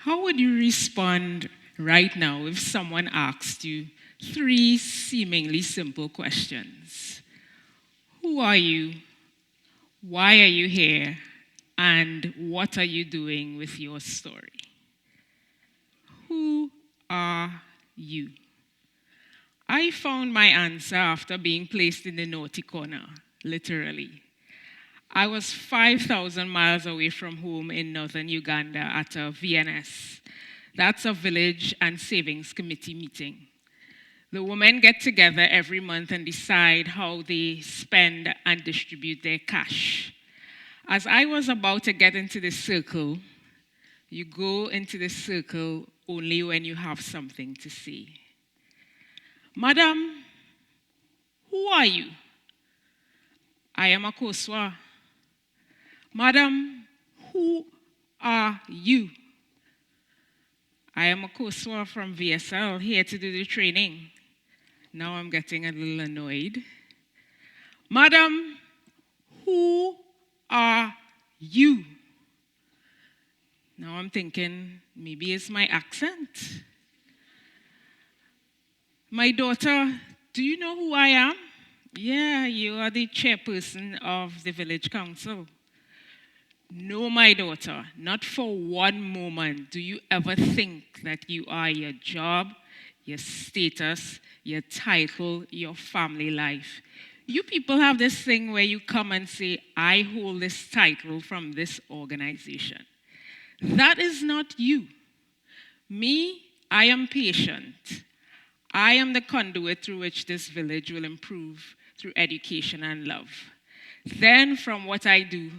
How would you respond right now if someone asked you three seemingly simple questions? Who are you? Why are you here? And what are you doing with your story? Who are you? I found my answer after being placed in the naughty corner, literally. I was 5,000 miles away from home in northern Uganda at a VNS. That's a village and savings committee meeting. The women get together every month and decide how they spend and distribute their cash. As I was about to get into the circle, you go into the circle only when you have something to say. Madam, who are you? I am Akosua. Madam, who are you? I am Akosua from VSL, here to do the training. Now I'm getting a little annoyed. Madam, who are you? Now I'm thinking, maybe it's my accent. My daughter, do you know who I am? Yeah, you are the chairperson of the village council. No, my daughter, not for one moment do you ever think that you are your job, your status, your title, your family life. You people have this thing where you come and say, I hold this title from this organization. That is not you. Me, I am patient. I am the conduit through which this village will improve through education and love. Then from what I do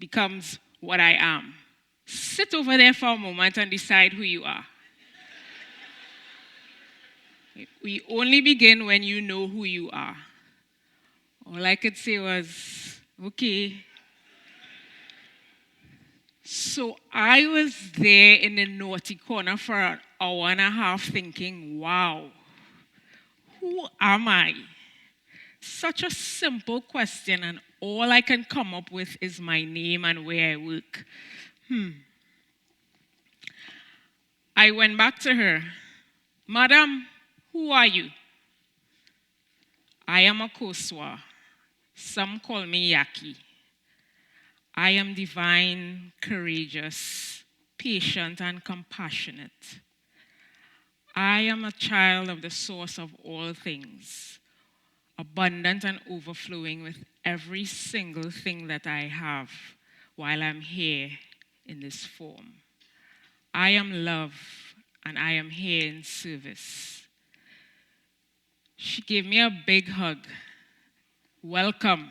becomes what I am. Sit over there for a moment and decide who you are. We only begin when you know who you are. All I could say was, okay. So I was there in the naughty corner for an hour and a half thinking, wow, who am I? Such a simple question, and all I can come up with is my name and where I work. I went back to her. Madam, who are you? I am Akosua. Some call me Yaki. I am divine, courageous, patient, and compassionate. I am a child of the source of all things, abundant and overflowing with every single thing that I have while I'm here in this form. I am love, and I am here in service. She gave me a big hug. Welcome.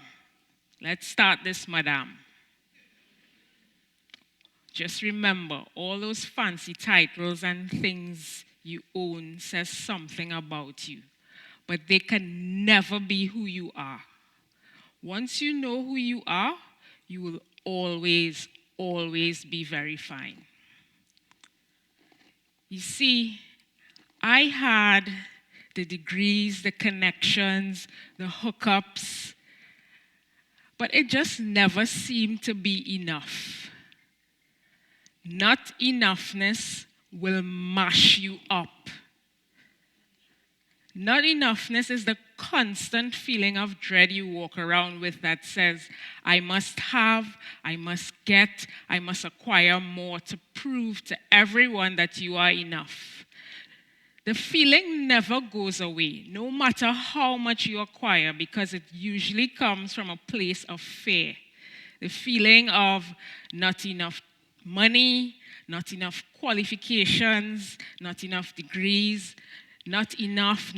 Let's start this, madam. Just remember, all those fancy titles and things you own says something about you, but they can never be who you are. Once you know who you are, you will always, always be very fine. You see, I had the degrees, the connections, the hookups, but it just never seemed to be enough. Not enoughness will mash you up. Not enoughness is the constant feeling of dread you walk around with that says, I must have, I must get, I must acquire more to prove to everyone that you are enough. The feeling never goes away, no matter how much you acquire, because it usually comes from a place of fear. The feeling of not enough money, not enough qualifications, not enough degrees, not enough,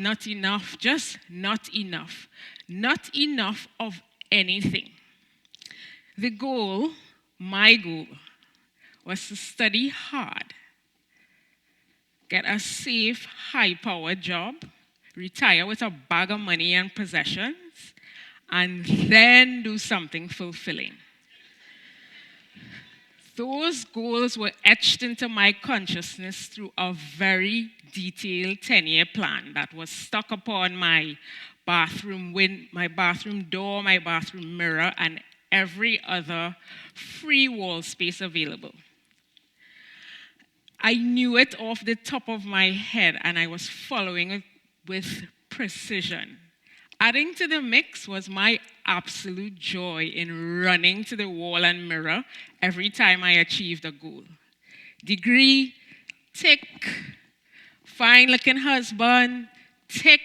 just not enough. Not enough of anything. The goal, my goal, was to study hard, get a safe, high-powered job, retire with a bag of money and possessions, and then do something fulfilling. Those goals were etched into my consciousness through a very detailed 10-year plan that was stuck upon my bathroom door, my bathroom mirror, and every other free wall space available. I knew it off the top of my head, and I was following it with precision. Adding to the mix was my absolute joy in running to the wall and mirror every time I achieved a goal. Degree, tick. Fine-looking husband, tick.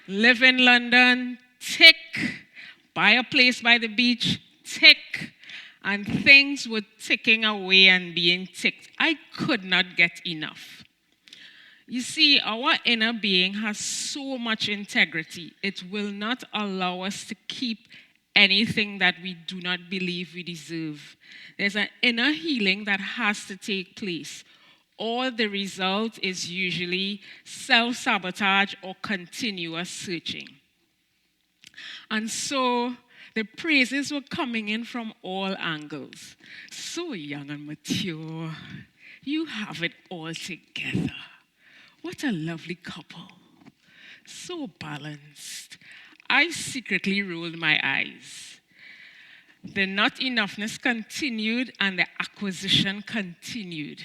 Live in London, tick. Buy a place by the beach, tick. And things were ticking away and being ticked. I could not get enough. You see, our inner being has so much integrity. It will not allow us to keep anything that we do not believe we deserve. There's an inner healing that has to take place, or the result is usually self-sabotage or continuous searching. And so the praises were coming in from all angles. So young and mature. You have it all together. What a lovely couple. So balanced. I secretly rolled my eyes. The not enoughness continued and the acquisition continued.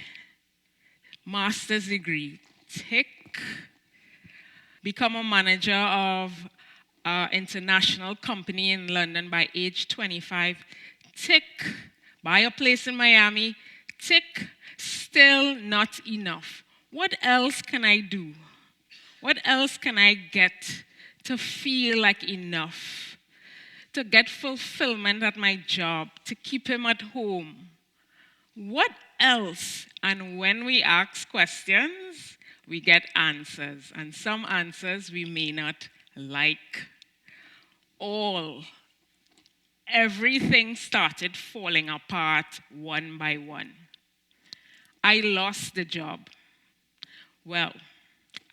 Master's degree, tick. Become a manager of an international company in London by age 25, tick. Buy a place in Miami, tick. Still not enough. What else can I do? What else can I get to feel like enough? To get fulfillment at my job, to keep him at home? What else? And when we ask questions, we get answers. And some answers we may not like. Everything started falling apart one by one. I lost the job. Well,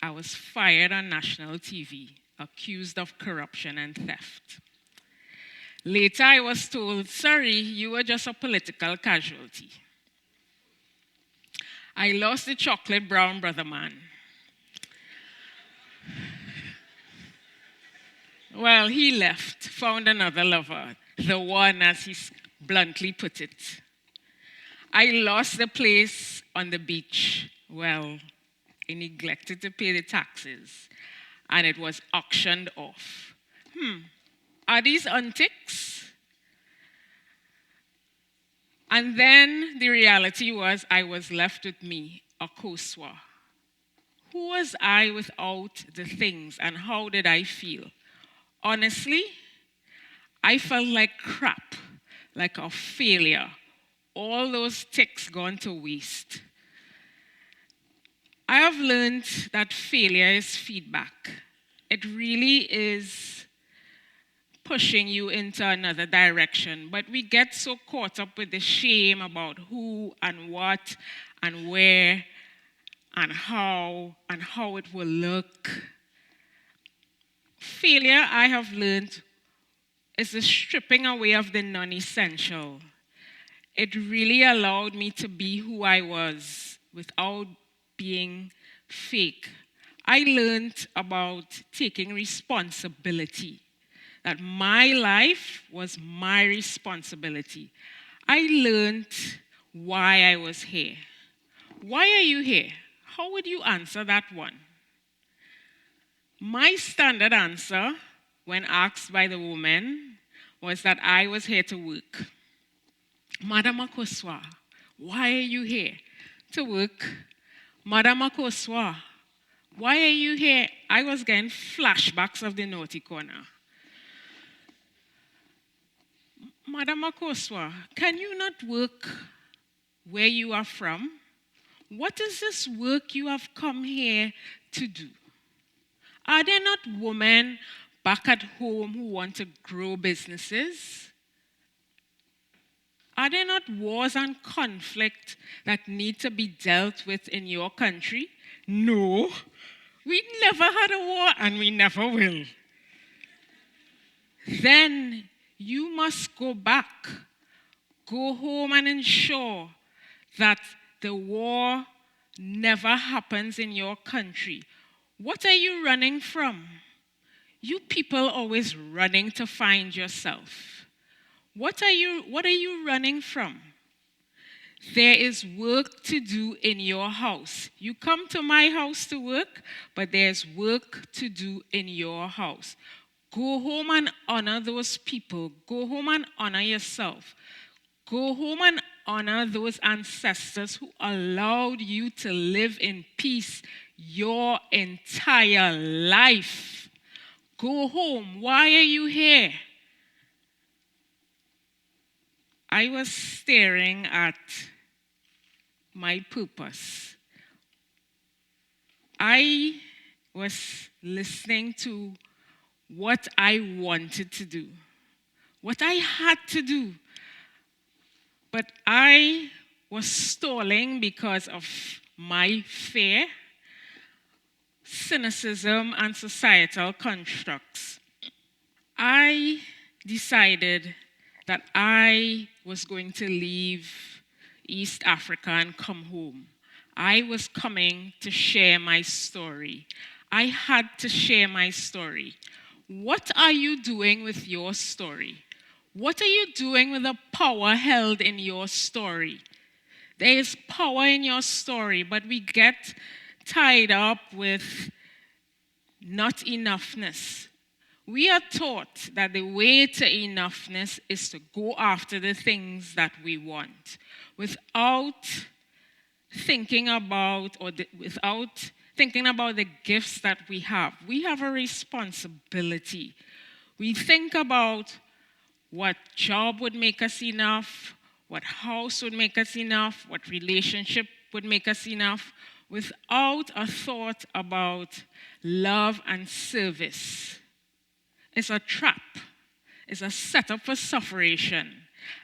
I was fired on national TV, accused of corruption and theft. Later, I was told, sorry, you were just a political casualty. I lost the chocolate brown brother man. Well, he left, found another lover, the one, as he bluntly put it. I lost the place on the beach. Well, I neglected to pay the taxes, and it was auctioned off. Are these antics? And then the reality was I was left with me, Akosua. Who was I without the things, and how did I feel? Honestly, I felt like crap, like a failure. All those ticks gone to waste. I have learned that failure is feedback. It really is pushing you into another direction. But we get so caught up with the shame about who and what and where and how it will look. Failure, I have learned, is the stripping away of the non-essential. It really allowed me to be who I was without being fake. I learned about taking responsibility, that my life was my responsibility. I learned why I was here. Why are you here? How would you answer that one? My standard answer, when asked by the woman, was that I was here to work. Madam Akosua, why are you here? To work. Madam Akosua, why are you here? I was getting flashbacks of the naughty corner. Madam Akosua, can you not work where you are from? What is this work you have come here to do? Are there not women back at home who want to grow businesses? Are there not wars and conflict that need to be dealt with in your country? No, we never had a war and we never will. Then you must go back, go home and ensure that the war never happens in your country. What are you running from? You people always running to find yourself. What are you running from? There is work to do in your house. You come to my house to work, but there's work to do in your house. Go home and honor those people. Go home and honor yourself. Go home and honor those ancestors who allowed you to live in peace your entire life. Go home. Why are you here? I was staring at my purpose. I was listening to what I wanted to do, what I had to do. But I was stalling because of my fear, cynicism, and societal constructs. I decided that I was going to leave East Africa and come home. I was coming to share my story. I had to share my story. What are you doing with your story? What are you doing with the power held in your story? There is power in your story, but we get tied up with not enoughness. We are taught that the way to enoughness is to go after the things that we want without thinking about the gifts that we have. We have a responsibility. We think about what job would make us enough, what house would make us enough, what relationship would make us enough, without a thought about love and service. It's a trap. It's a setup for sufferation.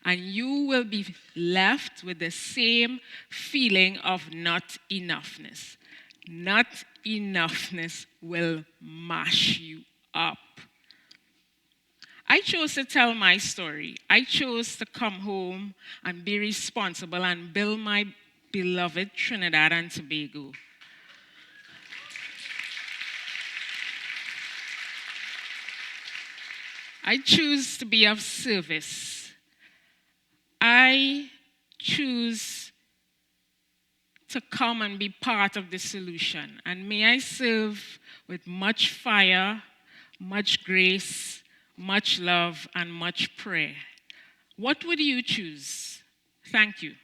And you will be left with the same feeling of not enoughness. Not enoughness will mash you up. I chose to tell my story. I chose to come home and be responsible and build my beloved Trinidad and Tobago. I choose to be of service. I choose to come and be part of the solution. And may I serve with much fire, much grace, much love, and much prayer. What would you choose? Thank you.